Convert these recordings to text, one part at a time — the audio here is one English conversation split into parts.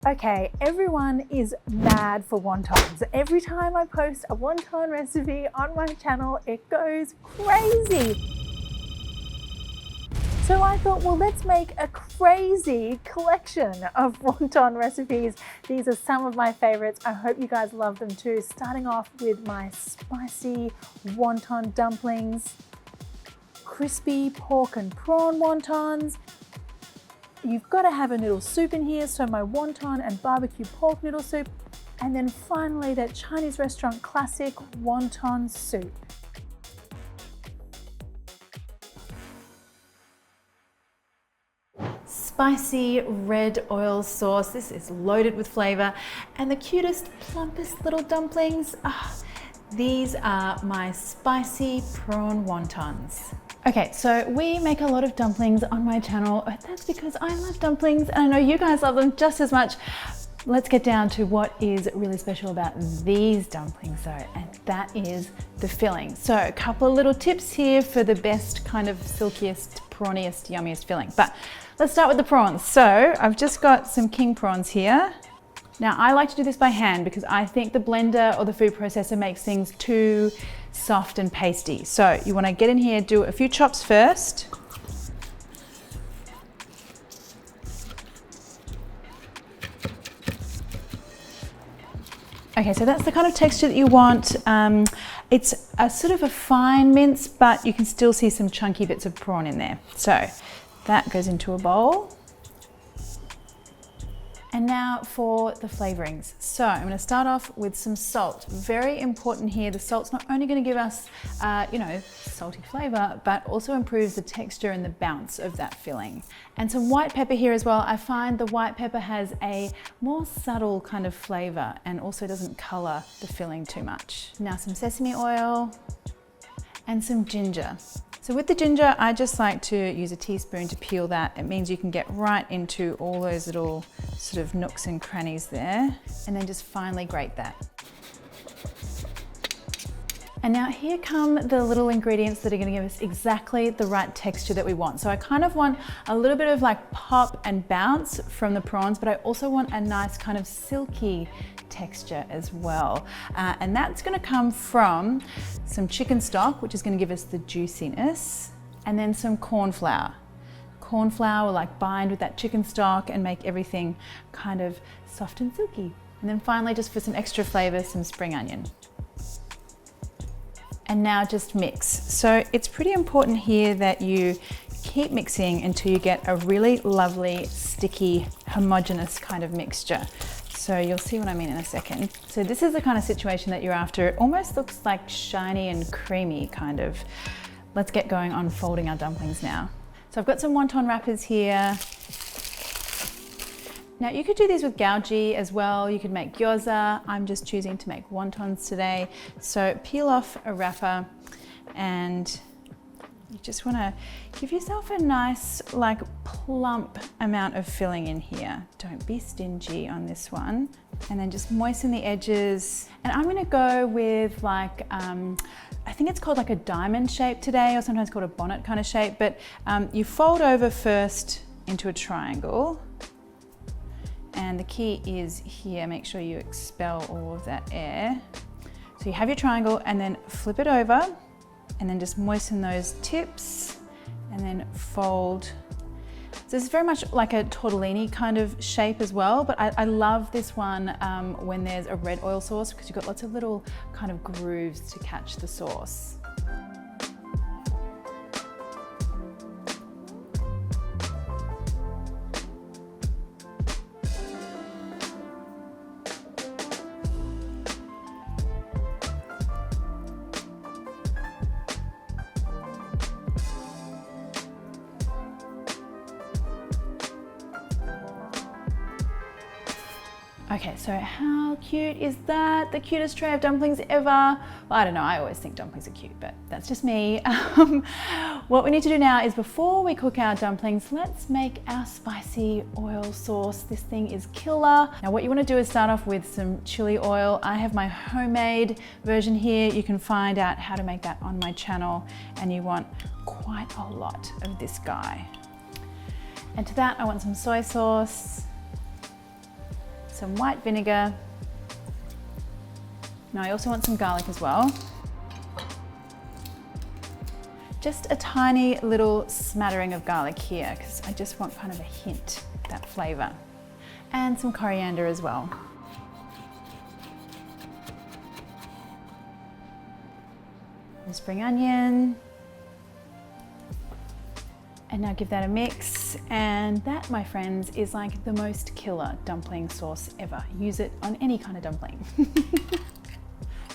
Okay, everyone is mad for wontons. Every time I post a wonton recipe on my channel, it goes crazy. So I thought, well, let's make a crazy collection of wonton recipes. These are some of my favorites. I hope you guys love them too. Starting off with my spicy wonton dumplings, crispy pork and prawn wontons. You've got to have a noodle soup in here, so my wonton and barbecue pork noodle soup. And then finally, that Chinese restaurant classic wonton soup. Spicy red oil sauce. This is loaded with flavor. And the cutest, plumpest little dumplings. These are my spicy prawn wontons. Okay, so we make a lot of dumplings on my channel. That's because I love dumplings and I know you guys love them just as much. Let's get down to what is really special about these dumplings though, and that is the filling. So a couple of little tips here for the best kind of silkiest, prawniest, yummiest filling. But let's start with the prawns. So I've just got some king prawns here. Now I like to do this by hand because I think the blender or the food processor makes things too soft and pasty. So you want to get in here, do a few chops first. Okay, so that's the kind of texture that you want. It's a sort of a fine mince, but you can still see some chunky bits of prawn in there. So that goes into a bowl. And now for the flavorings. So I'm going to start off with some salt. Very important here. The salt's not only going to give us, salty flavor, but also improves the texture and the bounce of that filling. And some white pepper here as well. I find the white pepper has a more subtle kind of flavor and also doesn't color the filling too much. Now some sesame oil and some ginger. So with the ginger, I just like to use a teaspoon to peel that. It means you can get right into all those little sort of nooks and crannies there, and then just finely grate that. And now here come the little ingredients that are gonna give us exactly the right texture that we want. So I kind of want a little bit of like pop and bounce from the prawns, but I also want a nice kind of silky texture as well. And that's gonna come from some chicken stock, which is gonna give us the juiciness, and then some corn flour. Corn flour will like bind with that chicken stock and make everything kind of soft and silky. And then finally, just for some extra flavor, some spring onion. And now just mix. So it's pretty important here that you keep mixing until you get a really lovely, sticky, homogeneous kind of mixture. So you'll see what I mean in a second. So this is the kind of situation that you're after. It almost looks like shiny and creamy kind of. Let's get going on folding our dumplings now. So I've got some wonton wrappers here. Now you could do these with gaoji as well. You could make gyoza. I'm just choosing to make wontons today. So peel off a wrapper and you just want to give yourself a nice, like plump amount of filling in here. Don't be stingy on this one. And then just moisten the edges. And I'm going to go with like, I think it's called like a diamond shape today, or sometimes called a bonnet kind of shape. But you fold over first into a triangle. And the key is here, make sure you expel all of that air. So you have your triangle and then flip it over and then just moisten those tips and then fold. So this is very much like a tortellini kind of shape as well, but I love this one when there's a red oil sauce because you've got lots of little kind of grooves to catch the sauce. Okay, so how cute is that? The cutest tray of dumplings ever. Well, I don't know, I always think dumplings are cute, but that's just me. What we need to do now is before we cook our dumplings, let's make our spicy oil sauce. This thing is killer. Now what you wanna do is start off with some chili oil. I have my homemade version here. You can find out how to make that on my channel, and you want quite a lot of this guy. And to that, I want some soy sauce. some white vinegar. Now I also want some garlic as well. Just a tiny little smattering of garlic here because I just want kind of a hint of that flavor. And some coriander as well. And spring onion. And now give that a mix. And that, my friends, is like the most killer dumpling sauce ever. Use it on any kind of dumpling.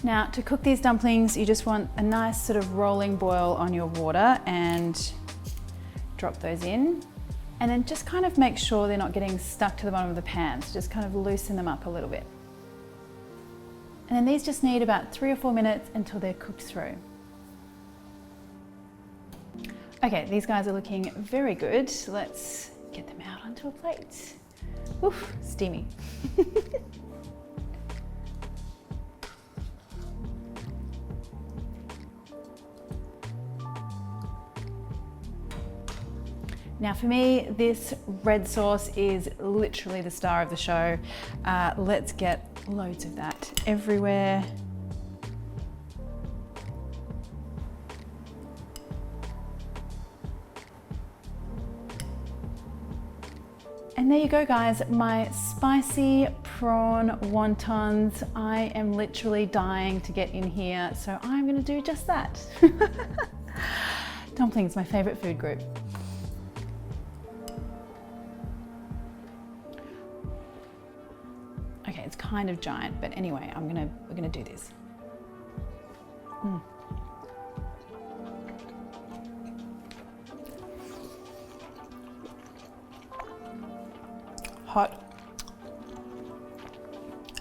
Now, to cook these dumplings, you just want a nice sort of rolling boil on your water and drop those in. And then just kind of make sure they're not getting stuck to the bottom of the pan. So just kind of loosen them up a little bit. And then these just need about 3 or 4 minutes until they're cooked through. Okay, these guys are looking very good. Let's get them out onto a plate. Oof, steamy. Now for me, this red sauce is literally the star of the show. Let's get loads of that everywhere. And there you go, guys, my spicy prawn wontons. I am literally dying to get in here, so I'm gonna do just that. Dumplings, my favorite food group. Okay, it's kind of giant, but anyway, we're gonna do this. Hot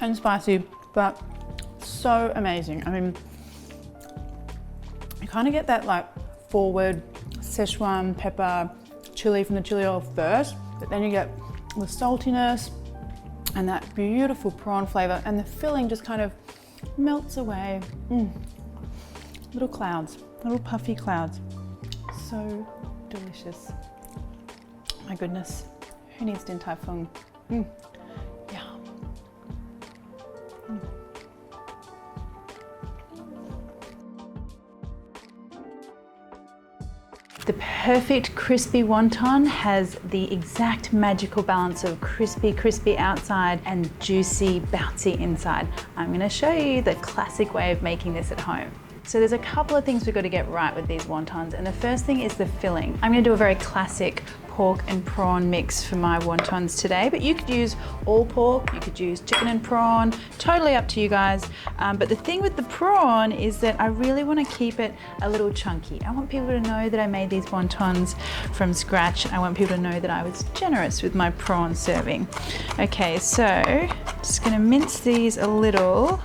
and spicy, but so amazing. I mean, you kind of get that like forward Szechuan pepper chili from the chili oil first, but then you get the saltiness and that beautiful prawn flavor, and the filling just kind of melts away. Little clouds, little puffy clouds. So delicious. My goodness, who needs Din Tai Fung? Yeah. The perfect crispy wonton has the exact magical balance of crispy outside and juicy, bouncy inside. I'm gonna show you the classic way of making this at home. So there's a couple of things we've got to get right with these wontons, and the first thing is the filling. I'm gonna do a very classic pork and prawn mix for my wontons today, but you could use all pork, you could use chicken and prawn, totally up to you guys. But the thing with the prawn is that I really want to keep it a little chunky. I want people to know that I made these wontons from scratch. I want people to know that I was generous with my prawn serving. Okay, so just gonna mince these a little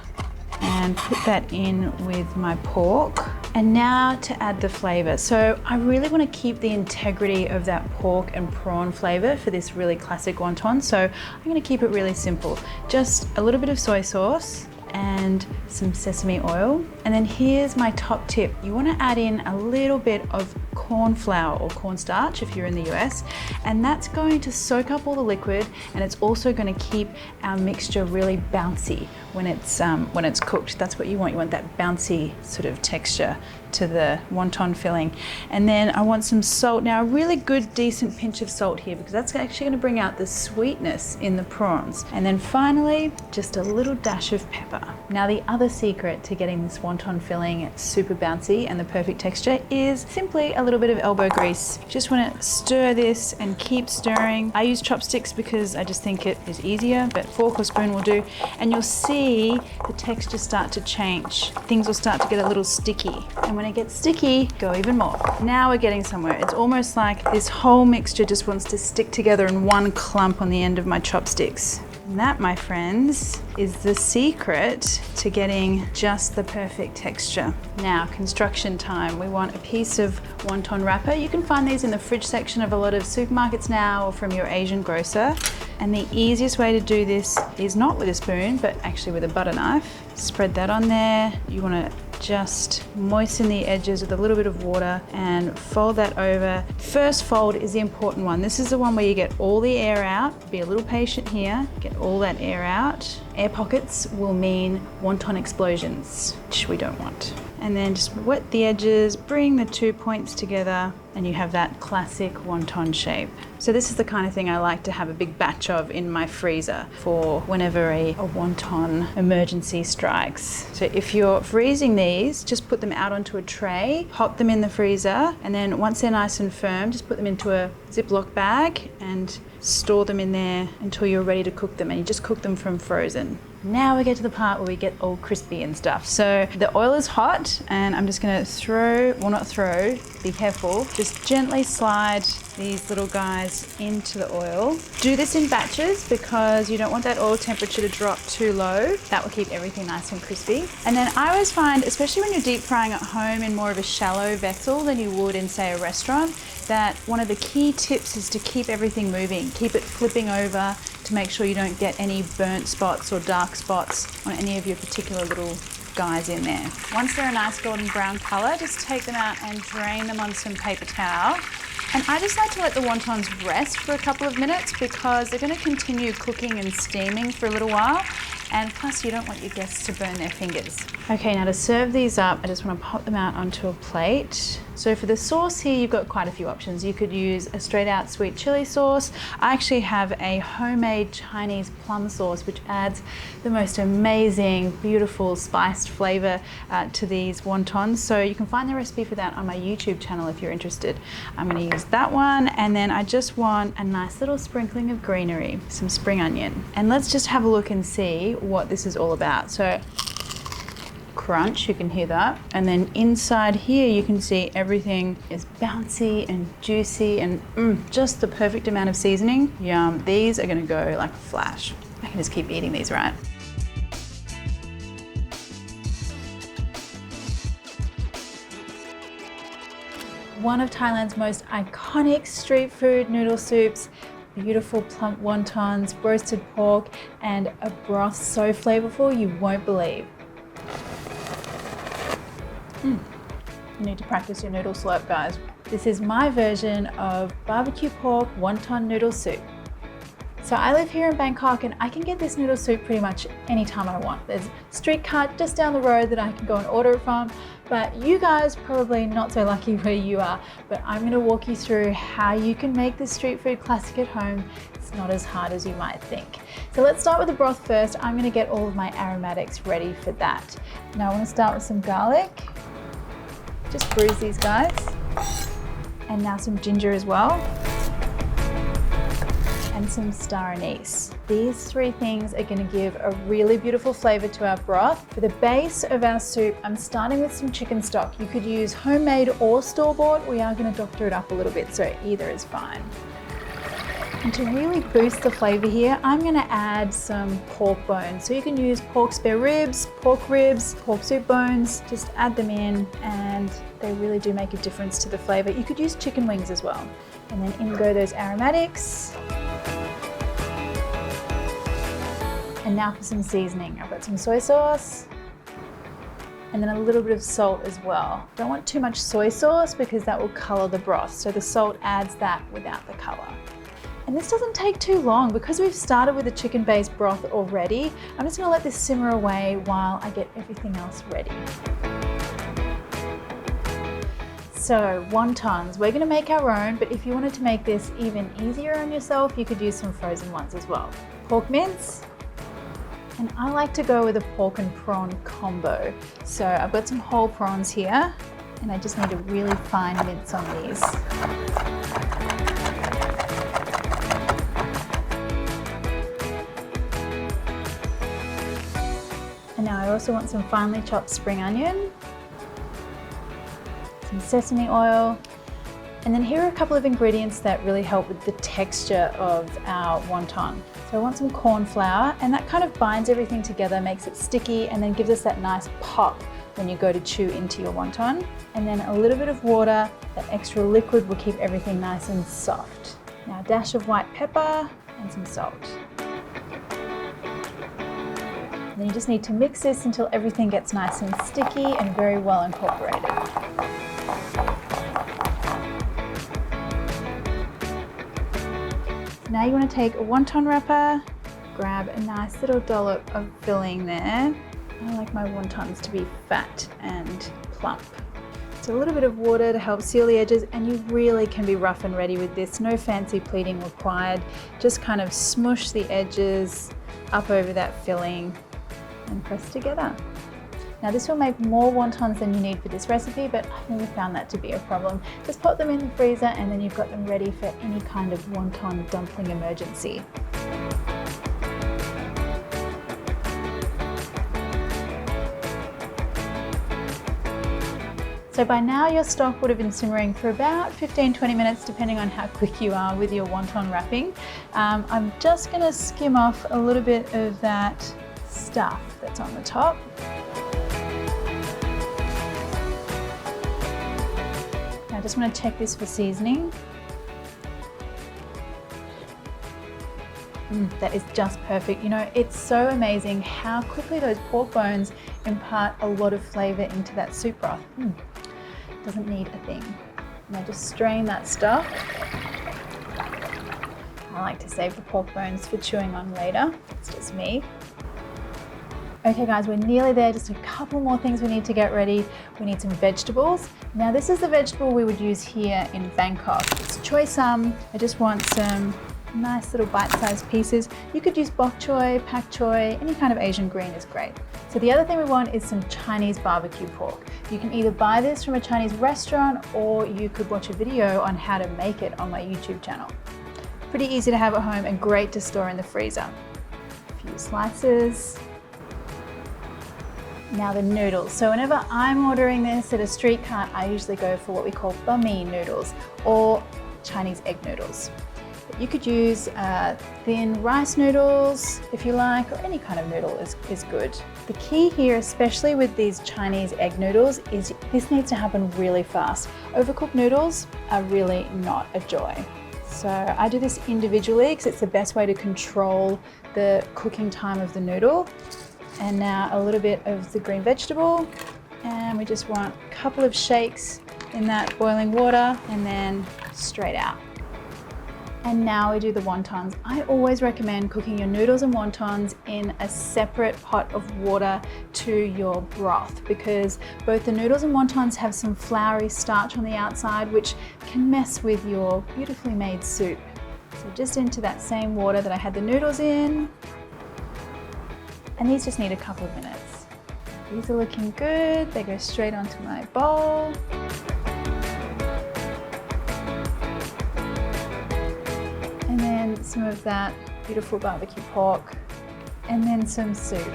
and put that in with my pork. And now to add the flavor. So I really want to keep the integrity of that pork and prawn flavor for this really classic wonton. So I'm going to keep it really simple. Just a little bit of soy sauce and some sesame oil. And then here's my top tip. You want to add in a little bit of corn flour or cornstarch if you're in the US, and that's going to soak up all the liquid, and it's also going to keep our mixture really bouncy when it's cooked. That's what you want. You want that bouncy sort of texture to the wonton filling. And then I want some salt. Now a really good decent pinch of salt here, because that's actually going to bring out the sweetness in the prawns. And then finally just a little dash of pepper. Now the other secret to getting this wonton filling super bouncy and the perfect texture is simply a little bit of elbow grease. Just want to stir this and keep stirring. I use chopsticks because I just think it is easier, but fork or spoon will do. And you'll see the texture start to change. Things will start to get a little sticky. And when it gets sticky, go even more. Now we're getting somewhere. It's almost like this whole mixture just wants to stick together in one clump on the end of my chopsticks. And that, my friends, is the secret to getting just the perfect texture. Now, construction time. We want a piece of wonton wrapper. You can find these in the fridge section of a lot of supermarkets now, or from your Asian grocer. And the easiest way to do this is not with a spoon, but actually with a butter knife. Spread that on there. You want to just moisten the edges with a little bit of water and fold that over. First fold is the important one. This is the one where you get all the air out. Be a little patient here, get all that air out. Air pockets will mean wonton explosions, which we don't want. And then just wet the edges, bring the 2 points together, and you have that classic wonton shape. So this is the kind of thing I like to have a big batch of in my freezer for whenever a wonton emergency strikes. So if you're freezing these, just put them out onto a tray, pop them in the freezer, and then once they're nice and firm, just put them into a Ziploc bag and store them in there until you're ready to cook them, and you just cook them from frozen. Now we get to the part where we get all crispy and stuff. So the oil is hot and I'm just gonna be careful, just gently slide these little guys into the oil. Do this in batches because you don't want that oil temperature to drop too low. That will keep everything nice and crispy. And then I always find, especially when you're deep frying at home in more of a shallow vessel than you would in, say, a restaurant, that one of the key tips is to keep everything moving. Keep it flipping over to make sure you don't get any burnt spots or dark spots on any of your particular little guys in there. Once they're a nice golden brown color, just take them out and drain them on some paper towel. And I just like to let the wontons rest for a couple of minutes because they're going to continue cooking and steaming for a little while. And plus you don't want your guests to burn their fingers. Okay, now to serve these up, I just want to pop them out onto a plate. So for the sauce here, you've got quite a few options. You could use a straight out sweet chili sauce. I actually have a homemade Chinese plum sauce, which adds the most amazing, beautiful spiced flavor to these wontons. So you can find the recipe for that on my YouTube channel if you're interested. I'm going to use that one, and then I just want a nice little sprinkling of greenery, some spring onion. And let's just have a look and see what this is all about. So crunch, you can hear that. And then inside here you can see everything is bouncy and juicy and just the perfect amount of seasoning. Yum, these are gonna go like a flash. I can just keep eating these, right? One of Thailand's most iconic street food noodle soups, beautiful plump wontons, roasted pork, and a broth so flavorful you won't believe. You need to practice your noodle slurp, guys. This is my version of barbecue pork wonton noodle soup. So I live here in Bangkok and I can get this noodle soup pretty much anytime I want. There's a street cart just down the road that I can go and order it from, but you guys probably not so lucky where you are. But I'm gonna walk you through how you can make this street food classic at home. It's not as hard as you might think. So let's start with the broth first. I'm gonna get all of my aromatics ready for that. Now I wanna start with some garlic. Just bruise these guys. And now some ginger as well. And some star anise. These three things are going to give a really beautiful flavor to our broth. For the base of our soup, I'm starting with some chicken stock. You could use homemade or store-bought. We are going to doctor it up a little bit, so either is fine. And to really boost the flavor here, I'm going to add some pork bones. So you can use pork spare ribs, pork soup bones. Just add them in and they really do make a difference to the flavor. You could use chicken wings as well. And then in go those aromatics. And now for some seasoning. I've got some soy sauce and then a little bit of salt as well. Don't want too much soy sauce because that will color the broth. So the salt adds that without the color. And this doesn't take too long because we've started with a chicken-based broth already. I'm just gonna let this simmer away while I get everything else ready. So wontons, we're gonna make our own, but if you wanted to make this even easier on yourself, you could use some frozen ones as well. Pork mince, and I like to go with a pork and prawn combo. So I've got some whole prawns here, and I just need a really fine mince on these. And now I also want some finely chopped spring onion, some sesame oil, and then here are a couple of ingredients that really help with the texture of our wonton. So I want some corn flour, and that kind of binds everything together, makes it sticky, and then gives us that nice pop when you go to chew into your wonton. And then a little bit of water, that extra liquid will keep everything nice and soft. Now a dash of white pepper and some salt. then you just need to mix this until everything gets nice and sticky and very well incorporated. Now you want to take a wonton wrapper, grab a nice little dollop of filling there. I like my wontons to be fat and plump. So a little bit of water to help seal the edges, and you really can be rough and ready with this. No fancy pleating required. Just kind of smush the edges up over that filling and press together. Now this will make more wontons than you need for this recipe, but I've never found that to be a problem. Just pop them in the freezer and then you've got them ready for any kind of wonton dumpling emergency. So by now your stock would have been simmering for about 15-20 minutes depending on how quick you are with your wonton wrapping. I'm just going to skim off a little bit of that stuff that's on the top. Now I just want to check this for seasoning. That is just perfect. You know, it's so amazing how quickly those pork bones impart a lot of flavor into that soup broth. Doesn't need a thing. Now just strain that stuff. I like to save the pork bones for chewing on later. It's just me. Okay guys, we're nearly there. Just a couple more things we need to get ready. We need some vegetables. Now this is the vegetable we would use here in Bangkok. It's choy sum. I just want some nice little bite-sized pieces. You could use bok choy, pak choy, any kind of Asian green is great. So the other thing we want is some Chinese barbecue pork. You can either buy this from a Chinese restaurant or you could watch a video on how to make it on my YouTube channel. Pretty easy to have at home and great to store in the freezer. A few slices. Now the noodles. So whenever I'm ordering this at a street cart, I usually go for what we call bami noodles or Chinese egg noodles. You could use thin rice noodles if you like, or any kind of noodle is good. The key here, especially with these Chinese egg noodles, is this needs to happen really fast. Overcooked noodles are really not a joy. So I do this individually because it's the best way to control the cooking time of the noodle. And now a little bit of the green vegetable, and we just want a couple of shakes in that boiling water and then straight out. And now we do the wontons. I always recommend cooking your noodles and wontons in a separate pot of water to your broth, because both the noodles and wontons have some floury starch on the outside which can mess with your beautifully made soup. So just into that same water that I had the noodles in. And these just need a couple of minutes. These are looking good. They go straight onto my bowl. And then some of that beautiful barbecue pork, and then some soup.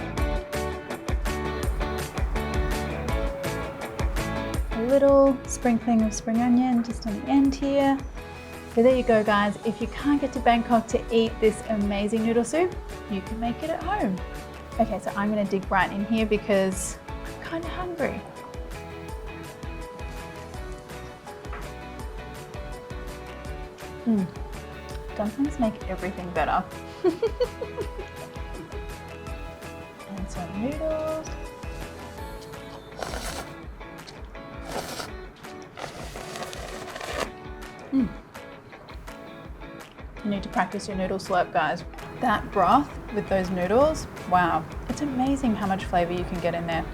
A little sprinkling of spring onion just on the end here. So there you go guys, if you can't get to Bangkok to eat this amazing noodle soup, you can make it at home. Okay, so I'm gonna dig right in here because I'm kind of hungry. Dumplings make everything better. And some noodles. You need to practice your noodle slurp, guys. That broth with those noodles, wow. It's amazing how much flavor you can get in there.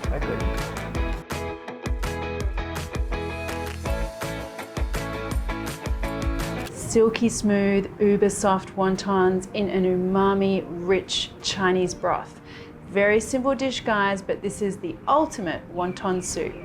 So good. Silky smooth, uber soft wontons in an umami rich Chinese broth. Very simple dish guys, but this is the ultimate wonton soup.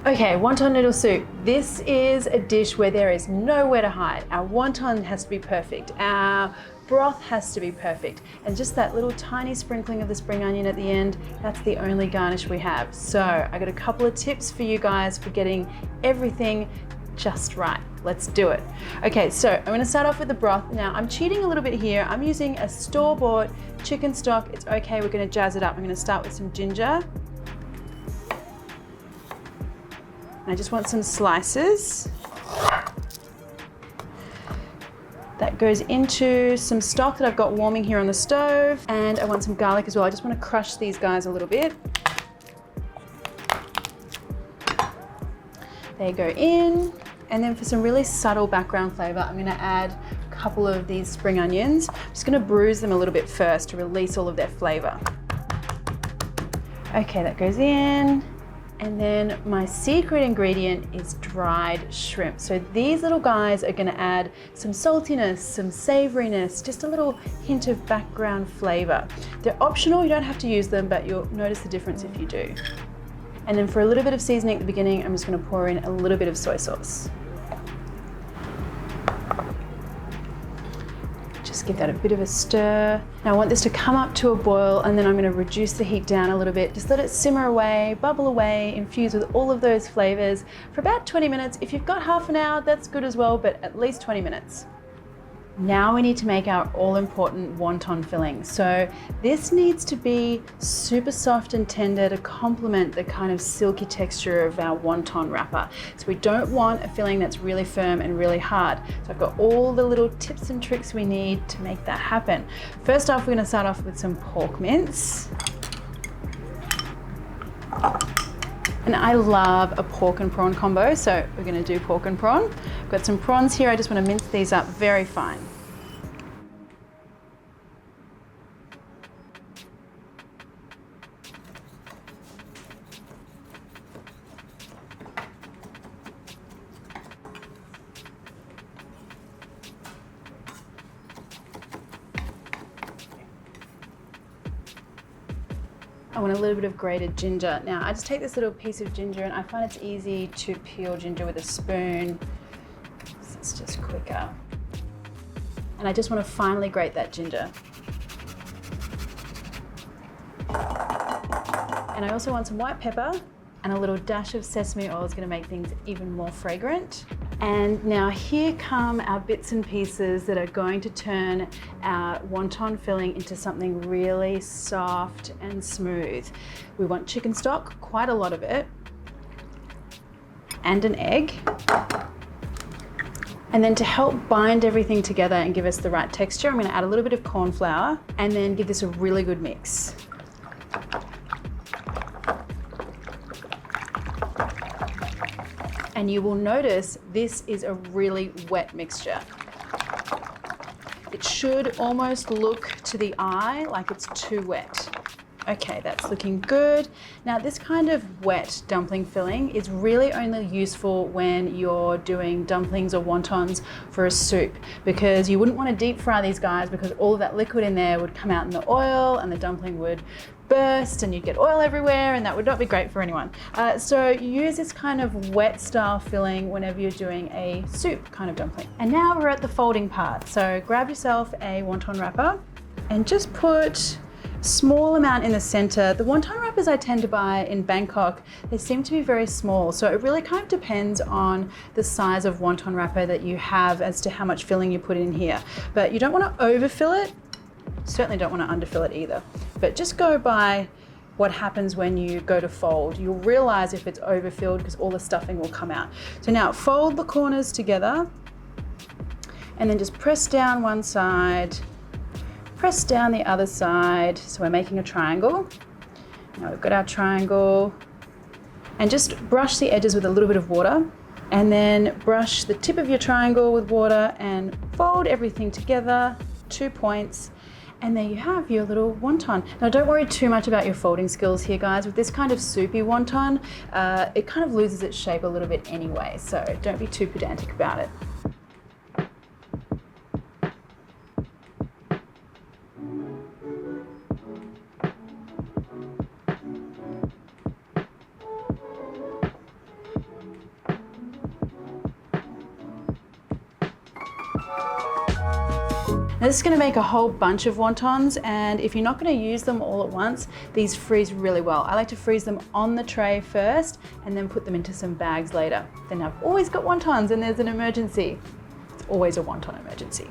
Okay, wonton noodle soup. This is a dish where there is nowhere to hide. Our wonton has to be perfect. Our broth has to be perfect. And just that little tiny sprinkling of the spring onion at the end, that's the only garnish we have. So I got a couple of tips for you guys for getting everything just right. Let's do it. Okay, so I'm gonna start off with the broth. Now I'm cheating a little bit here. I'm using a store-bought chicken stock. It's okay, we're gonna jazz it up. I'm gonna start with some ginger. I just want some slices. That goes into some stock that I've got warming here on the stove, and I want some garlic as well. I just want to crush these guys a little bit. They go in, and then for some really subtle background flavor, I'm going to add a couple of these spring onions. I'm just going to bruise them a little bit first to release all of their flavor. Okay, that goes in. And then my secret ingredient is dried shrimp. So these little guys are going to add some saltiness, some savoriness, just a little hint of background flavor. They're optional, you don't have to use them, but you'll notice the difference if you do. And then for a little bit of seasoning at the beginning, I'm just going to pour in a little bit of soy sauce. Just give that a bit of a stir. Now I want this to come up to a boil, and then I'm going to reduce the heat down a little bit. Just let it simmer away, bubble away, infuse with all of those flavors for about 20 minutes. If you've got half an hour, that's good as well, but at least 20 minutes. Now we need to make our all-important wonton filling. So this needs to be super soft and tender to complement the kind of silky texture of our wonton wrapper. So we don't want a filling that's really firm and really hard. So I've got all the little tips and tricks we need to make that happen. First off, we're going to start off with some pork mince. And I love a pork and prawn combo, so we're going to do pork and prawn. I've got some prawns here, I just want to mince these up very fine. I want a little bit of grated ginger. Now I just take this little piece of ginger, and I find it's easy to peel ginger with a spoon. It's just quicker. And I just want to finely grate that ginger. And I also want some white pepper, and a little dash of sesame oil is going to make things even more fragrant. And now here come our bits and pieces that are going to turn our wonton filling into something really soft and smooth. We want chicken stock, quite a lot of it, and an egg. And then to help bind everything together and give us the right texture, I'm going to add a little bit of corn flour and then give this a really good mix. And you will notice this is a really wet mixture. It should almost look to the eye like it's too wet. Okay, that's looking good. Now this kind of wet dumpling filling is really only useful when you're doing dumplings or wontons for a soup, because you wouldn't want to deep fry these guys, because all of that liquid in there would come out in the oil and the dumpling would burst and you'd get oil everywhere, and that would not be great for anyone. So use this kind of wet style filling whenever you're doing a soup kind of dumpling. And now we're at the folding part. So grab yourself a wonton wrapper and just put small amount in the center. The wonton wrappers I tend to buy in Bangkok, they seem to be very small. So it really kind of depends on the size of wonton wrapper that you have as to how much filling you put in here. But you don't want to overfill it. Certainly don't want to underfill it either. But just go by what happens when you go to fold. You'll realize if it's overfilled because all the stuffing will come out. So now fold the corners together and then just press down one side, press down the other side. So we're making a triangle. Now we've got our triangle, and just brush the edges with a little bit of water, and then brush the tip of your triangle with water and fold everything together, 2 points. And there you have your little wonton. Now don't worry too much about your folding skills here, guys. With this kind of soupy wonton, it kind of loses its shape a little bit anyway, so don't be too pedantic about it. Now this is going to make a whole bunch of wontons, and if you're not going to use them all at once, these freeze really well. I like to freeze them on the tray first and then put them into some bags later. Then I've always got wontons and there's an emergency. It's always a wonton emergency.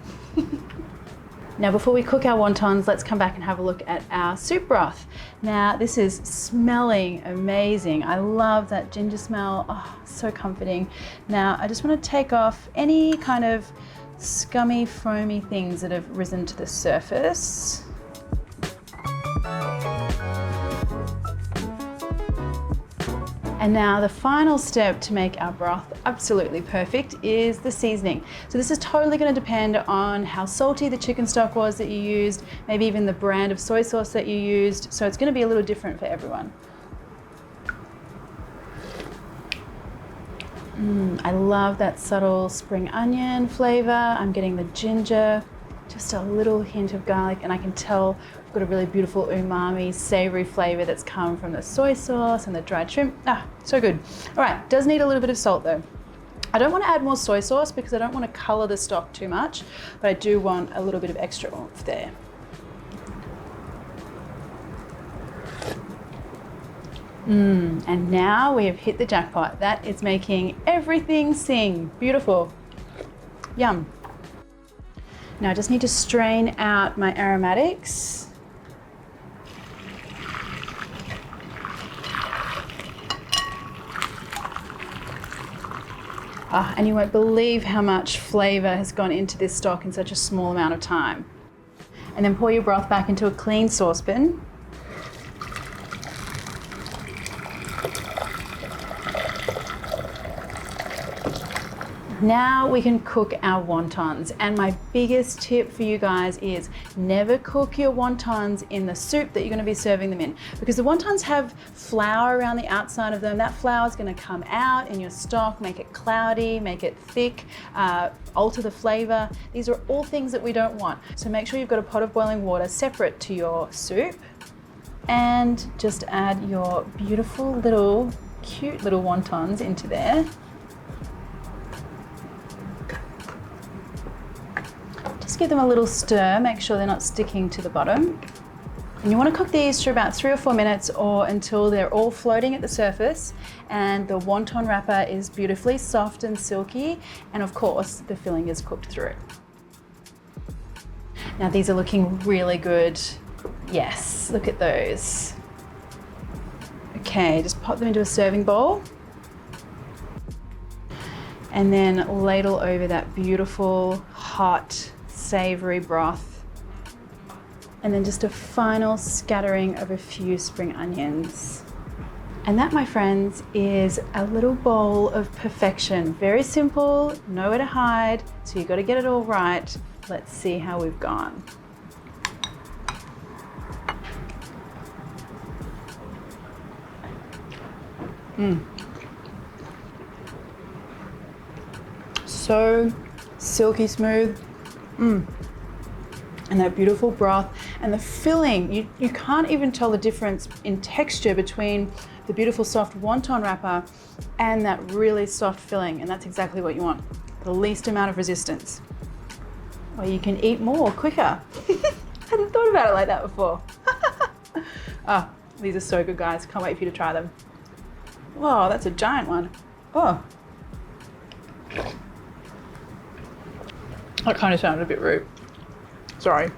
Now before we cook our wontons, let's come back and have a look at our soup broth. Now this is smelling amazing. I love that ginger smell, oh, so comforting. Now I just want to take off any kind of scummy, foamy things that have risen to the surface. And now the final step to make our broth absolutely perfect is the seasoning. So this is totally going to depend on how salty the chicken stock was that you used, maybe even the brand of soy sauce that you used. So it's going to be a little different for everyone. I love that subtle spring onion flavor. I'm getting the ginger, just a little hint of garlic, and I can tell we've got a really beautiful umami, savory flavor that's come from the soy sauce and the dried shrimp. Ah, so good. All right, does need a little bit of salt though. I don't want to add more soy sauce because I don't want to color the stock too much, but I do want a little bit of extra oomph there. And now we have hit the jackpot. That is making everything sing. Beautiful. Yum. Now I just need to strain out my aromatics. And you won't believe how much flavor has gone into this stock in such a small amount of time. And then pour your broth back into a clean saucepan. Now we can cook our wontons, and my biggest tip for you guys is never cook your wontons in the soup that you're going to be serving them in, because the wontons have flour around the outside of them. That flour is going to come out in your stock, make it cloudy, make it thick, alter the flavor. These are all things that we don't want. So make sure you've got a pot of boiling water separate to your soup, and just add your beautiful little, cute little wontons into there. Just give them a little stir, make sure they're not sticking to the bottom. And you want to cook these for about 3 or 4 minutes, or until they're all floating at the surface and the wonton wrapper is beautifully soft and silky, and of course the filling is cooked through. Now these are looking really good. Yes, look at those. Okay, just pop them into a serving bowl. And then ladle over that beautiful, hot, savory broth, and then just a final scattering of a few spring onions. And that, my friends, is a little bowl of perfection. Very simple, nowhere to hide, so you've got to get it all right. Let's see how we've gone. So silky smooth. And that beautiful broth and the filling, you can't even tell the difference in texture between the beautiful soft wonton wrapper and that really soft filling, and that's exactly what you want. The least amount of resistance. Or you can eat more quicker. I hadn't thought about it like that before. These are so good, guys. Can't wait for you to try them. Whoa, that's a giant one. Oh. That kind of sounded a bit rude. Sorry.